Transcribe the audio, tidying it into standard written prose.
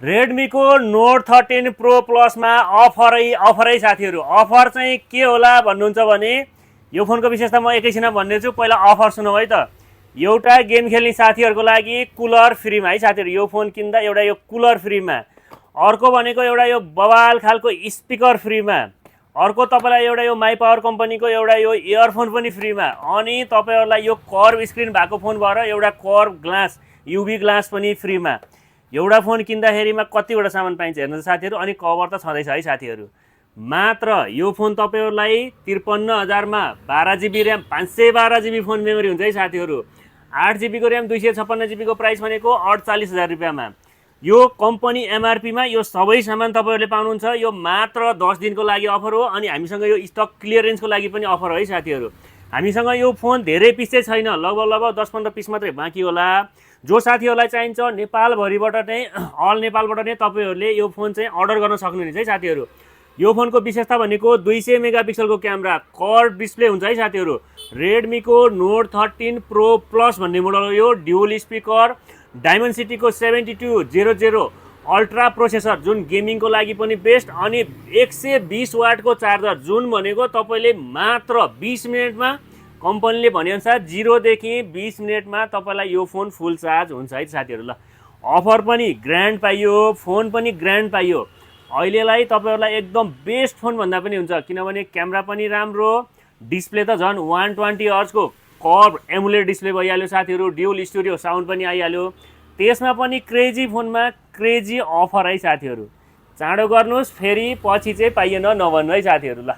रेडमीको note 13 pro प्लसमा अफरै साथीहरू। Offer चाहिँ के होला भन्नुहुन्छ भने यो फोनको विशेषता म एकैछिनमा भनिदिन्छु। पहिला अफर सुनौ है त। एउटा गेम खेल्ने साथीहरूको लागि कुलर फ्रीमा है साथीहरू। यो फोन किन्दा एउटा यो कुलर फ्रीमा, अर्को भनेको एउटा यो बवाल खालको स्पिकर फ्रीमा, अर्को तपाईँलाई एउटा यो माई पावर कम्पनीको एउटा यो इयरफोन पनि फ्रीमा, अनि तपाईँहरूलाई यो कर्भ स्क्रिन भएको फोन भएर एउटा कर्भ ग्लास युभी ग्लास पनि फ्रीमा। एउटा फोन किन्दाखेरिमा कतिवटा सामान पाइन्छ हेर्नुहोस् साथीहरू। अनि कभर त छँदैछ है साथीहरू। मात्र यो फोन तपाईँहरूलाई 53,000 मा 12 GB RAM 512 GB phone memory हुन्छ है साथीहरू। 8 GB को ऱ्याम 256 GB को प्राइस भनेको 48,000 रुपियाँमा। यो कम्पनी एमआरपी मा यो सबै सामान तपाईँहरूले पाउनुहुन्छ। यो मात्र 10 दिनको लागि अफर हो। अनि हामीसँग यो स्टक क्लियरेन्सको लागि पनि अफर हो है साथीहरू। हामीसँग यो फोन धेरै पिस चाहिँ छैन, लगभग 10-15 पिस मात्रै बाँकी होला। जो साथीहरूलाई चाहिन्छ नेपालभरिबाट नै अल नेपालबाट नै तपाईँहरूले यो फोन चाहिँ अर्डर गर्न सक्नुहुनेछ है साथीहरू। यो फोनको विशेषता भनेको 200 मेगापिक्सलको क्यामेरा, कर्भ डिस्प्ले हुन्छ है साथीहरू। रेडमीको नोट 13 प्रो प्लस भन्ने मोडल हो यो। ड्युअल स्पिकर, डायमेन्सिटीको 7200 अल्ट्रा प्रोसेसर जुन गेमिङको लागि पनि बेस्ट, अनि 120 वाटको चार्जर जुन भनेको तपाईँले मात्र 20 मिनटमा कम्पनीले भनेअनुसार 0 देखि 20 मिनटमा तपाईँलाई यो फोन फुल चार्ज हुन्छ है साथीहरू। ल अफर पनि ग्रान्ड पाइयो, फोन पनि ग्रान्ड पाइयो। अहिलेलाई तपाईँहरूलाई एकदम बेस्ट फोन भन्दा पनि हुन्छ, किनभने क्यामेरा पनि राम्रो, डिस्प्ले त झन् 120 हर्जको कर्भ एमुलेट डिस्प्ले भइहाल्यो साथीहरू। ड्युअल स्टुडियो साउन्ड पनि आइहाल्यो। त्यसमा पनि क्रेजी फोनमा क्रेजी अफर है साथीहरू। चाँडो गर्नुहोस्, फेरि पछि चाहिँ पाइएन नभन्नु है साथीहरू। ल